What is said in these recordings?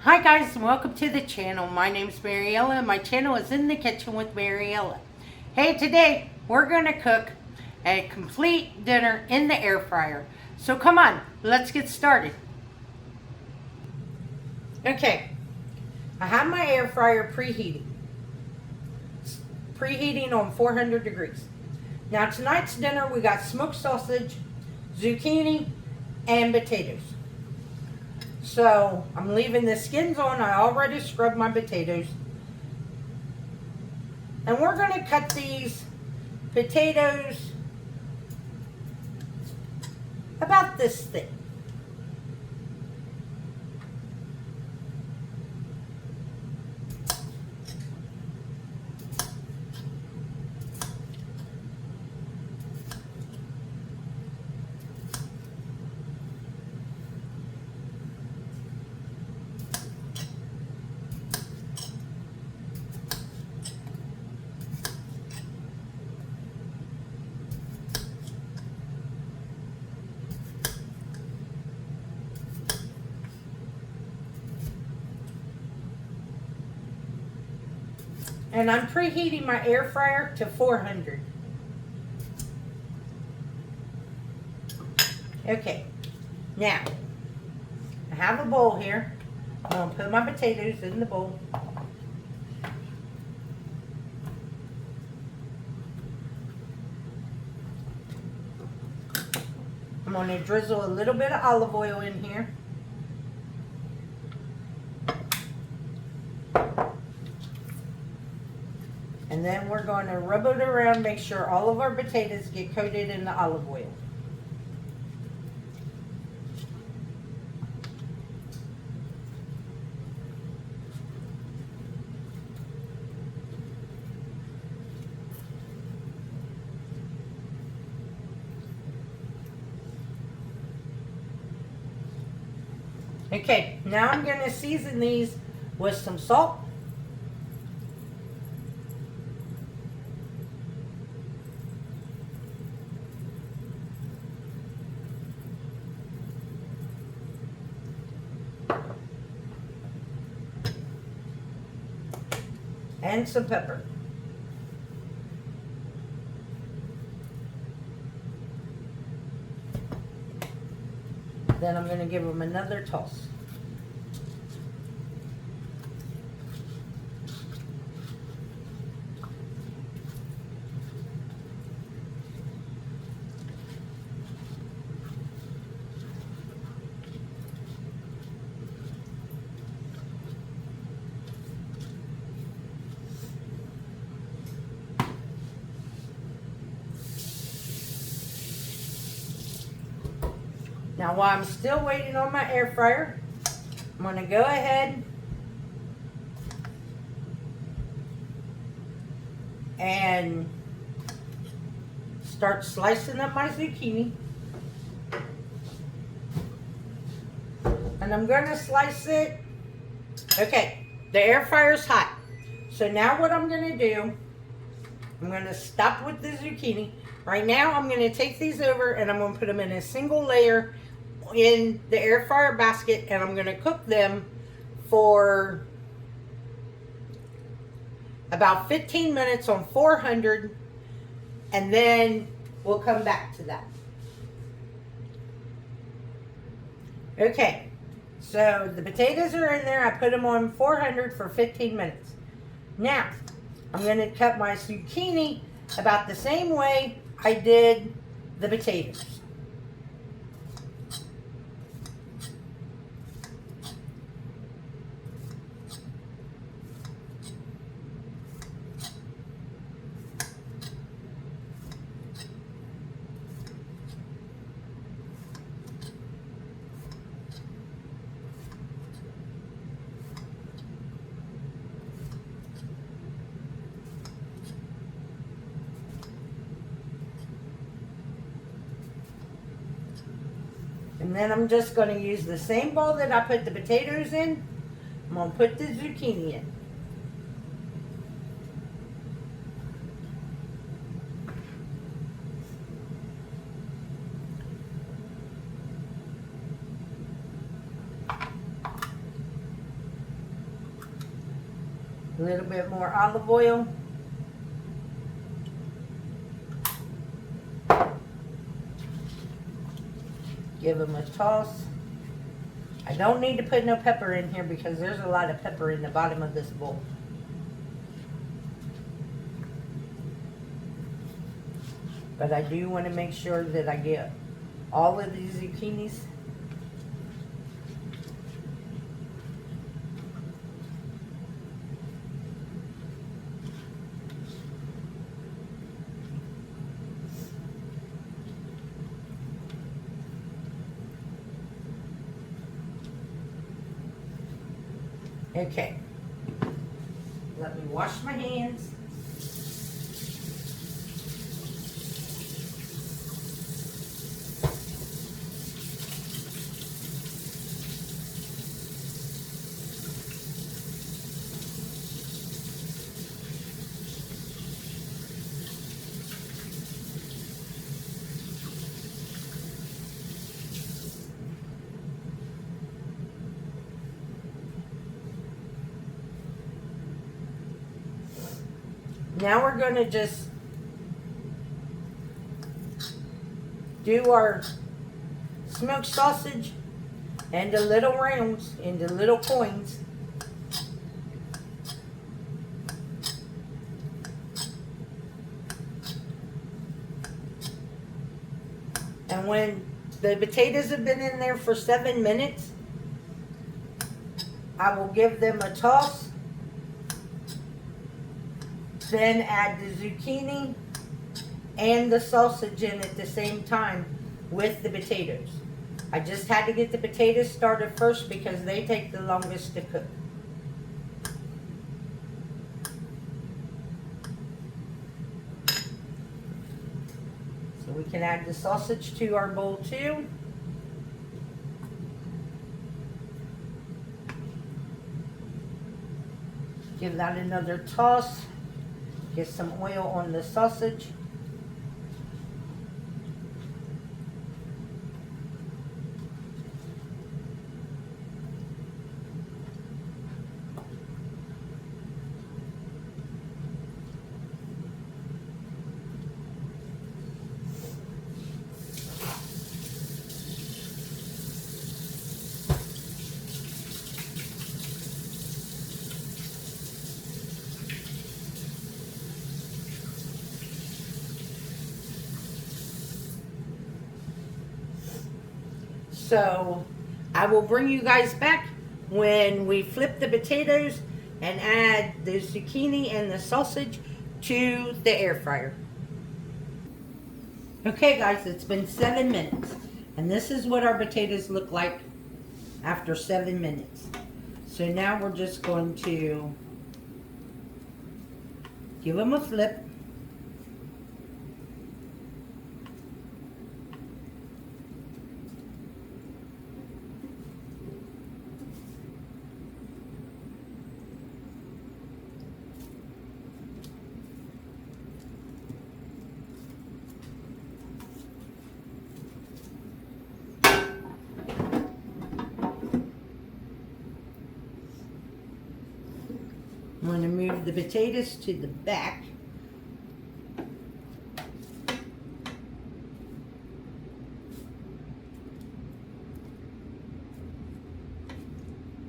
Hi guys, and welcome to the channel. My name's Mariella and my channel is In the Kitchen with Mariella. Hey, today we're gonna cook a complete dinner in the air fryer. So come on, let's get started. Okay, I have my air fryer preheating on 400 degrees. Now tonight's dinner we got smoked sausage, zucchini, and potatoes. So I'm leaving the skins on. I already scrubbed my potatoes. And we're going to cut these potatoes about this thick. And I'm preheating my air fryer to 400. Okay, now I have a bowl here. I'm going to put my potatoes in the bowl. I'm going to drizzle a little bit of olive oil in here. And then we're going to rub it around, make sure all of our potatoes get coated in the olive oil. Okay, now I'm going to season these with some salt. And some pepper. Then I'm going to give them another toss. Now while I'm still waiting on my air fryer, I'm going to go ahead and start slicing up my zucchini. And I'm going to slice it. Okay, the air fryer's hot. So now what I'm going to do, I'm going to stop with the zucchini. Right now I'm going to take these over and I'm going to put them in a single layer in the air fryer basket, and I'm going to cook them for about 15 minutes on 400, and then we'll come back to that. Okay, so the potatoes are in there. I put them on 400 for 15 minutes. Now I'm going to cut my zucchini about the same way I did the potatoes. And then I'm just going to use the same bowl that I put the potatoes in. I'm going to put the zucchini in. A little bit more olive oil. Give them a toss. I don't need to put no pepper in here because there's a lot of pepper in the bottom of this bowl. But I do want to make sure that I get all of these zucchinis. Okay, let me wash my hands. Now we're going to just do our smoked sausage into little rounds, into little coins. And when the potatoes have been in there for 7 minutes, I will give them a toss. Then add the zucchini and the sausage in at the same time with the potatoes. I just had to get the potatoes started first because they take the longest to cook. So we can add the sausage to our bowl too. Give that another toss. Get some oil on the sausage. So I will bring you guys back when we flip the potatoes and add the zucchini and the sausage to the air fryer. Okay guys, it's been 7 minutes and this is what our potatoes look like after 7 minutes. So now we're just going to give them a flip. I'm going to move the potatoes to the back.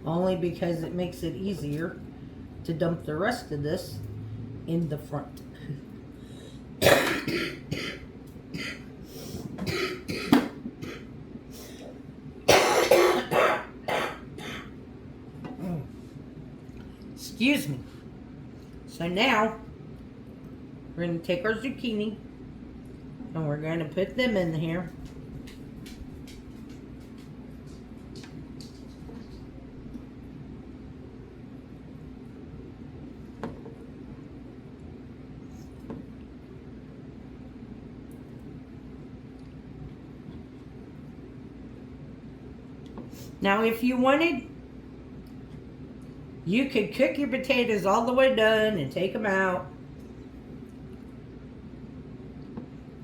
Only because it makes it easier to dump the rest of this in the front. Excuse me. So now we're going to take our zucchini and we're going to put them in here. Now if you wanted, you could cook your potatoes all the way done and take them out.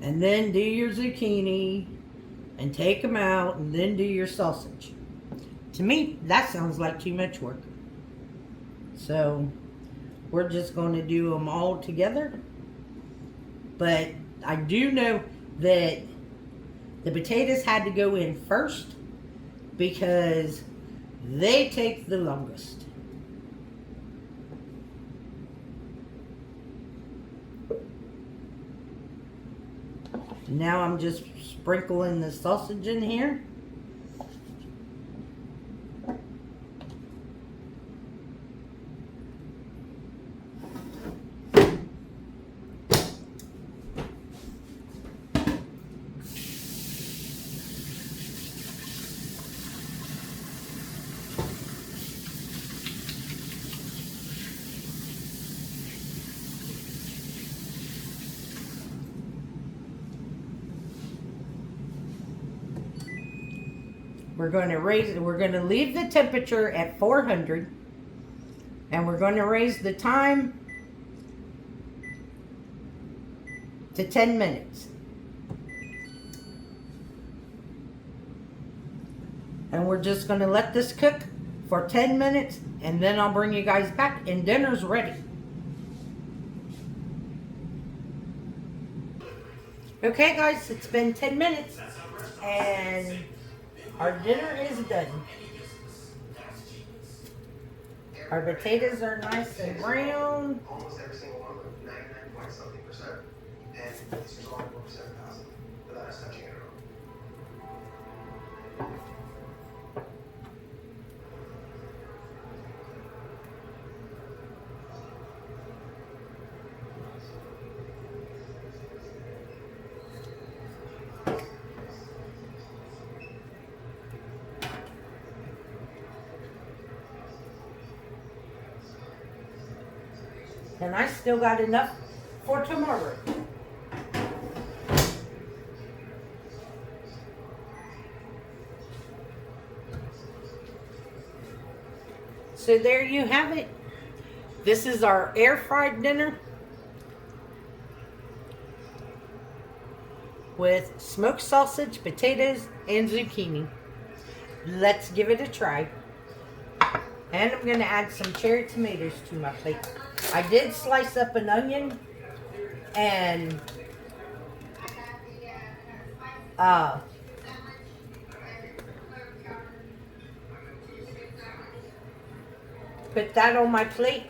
And then do your zucchini and take them out and then do your sausage. To me, that sounds like too much work. So we're just going to do them all together. But I do know that the potatoes had to go in first because they take the longest. Now I'm just sprinkling the sausage in here. We're going to leave the temperature at 400, and we're going to raise the time to 10 minutes. And we're just going to let this cook for 10 minutes, and then I'll bring you guys back and dinner's ready. Okay guys, it's been 10 minutes and our dinner is done. Our potatoes are nice and brown. Almost every single one of them, 99.something%. And this is only 7,000 without us touching it at all. And I still got enough for tomorrow. So there you have it. This is our air fried dinner with smoked sausage, potatoes, and zucchini. Let's give it a try. And I'm going to add some cherry tomatoes to my plate. I did slice up an onion and put that on my plate.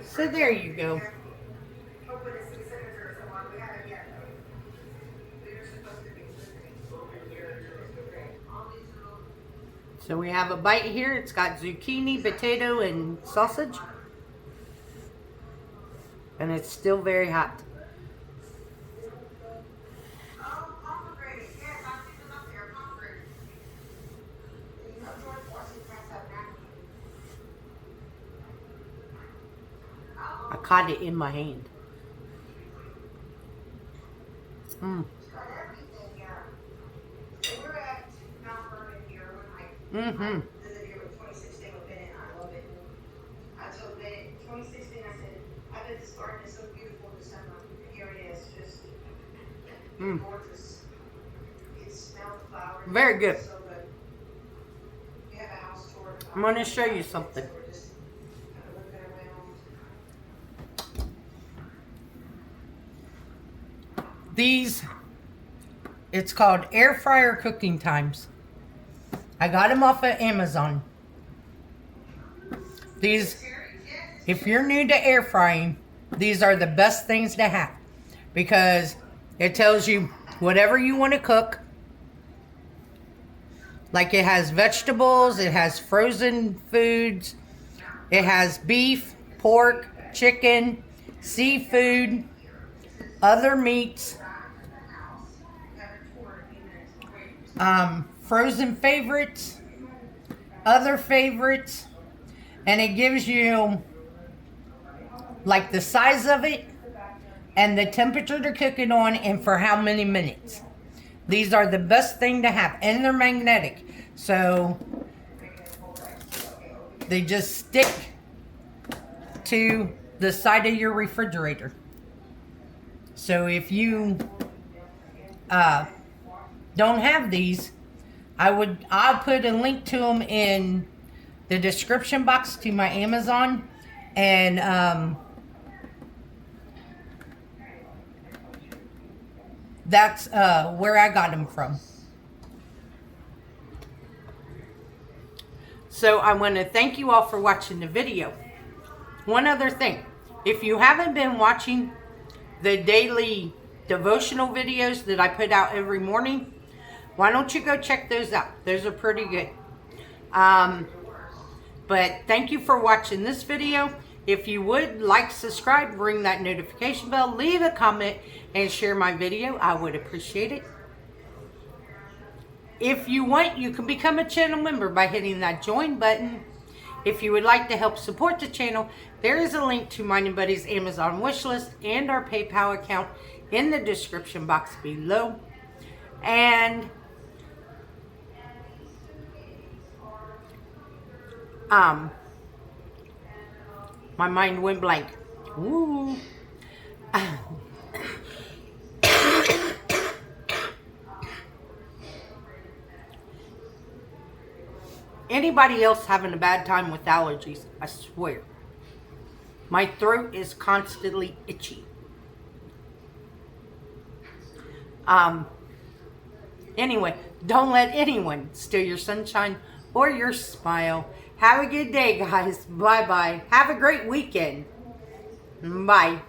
So there you go. So we have a bite here. It's got zucchini, potato, and sausage. And it's still very hot. I caught it in my hand. Mm-hmm. I love it. I told Ben 2016, I said, I bet this garden is so beautiful this summer. And here it is, just gorgeous. It smells the flowers. Very good. So good. We have a house tour. I'm going to show you something. So we're just kind of looking around. These, it's called air fryer cooking times. I got them off of Amazon. These, if you're new to air frying, these are the best things to have. Because it tells you whatever you want to cook. Like it has vegetables, it has frozen foods, it has beef, pork, chicken, seafood, other meats. Frozen favorites, other favorites, and it gives you like the size of it and the temperature to cook it on and for how many minutes. These are the best thing to have, and they're magnetic, so they just stick to the side of your refrigerator. So if you don't have these, I'll put a link to them in the description box to my Amazon, and that's where I got them from. So I want to thank you all for watching the video. One other thing, if you haven't been watching the daily devotional videos that I put out every morning, why don't you go check those out? Those are pretty good. But thank you for watching this video. If you would like, subscribe, ring that notification bell, leave a comment, and share my video, I would appreciate it. If you want, you can become a channel member by hitting that join button. If you would like to help support the channel, there is a link to Mining Buddy's Amazon wishlist and our PayPal account in the description box below. And my mind went blank. Ooh. Anybody else having a bad time with allergies, I swear. My throat is constantly itchy. Anyway, don't let anyone steal your sunshine or your smile. Have a good day, guys. Bye-bye. Have a great weekend. Bye.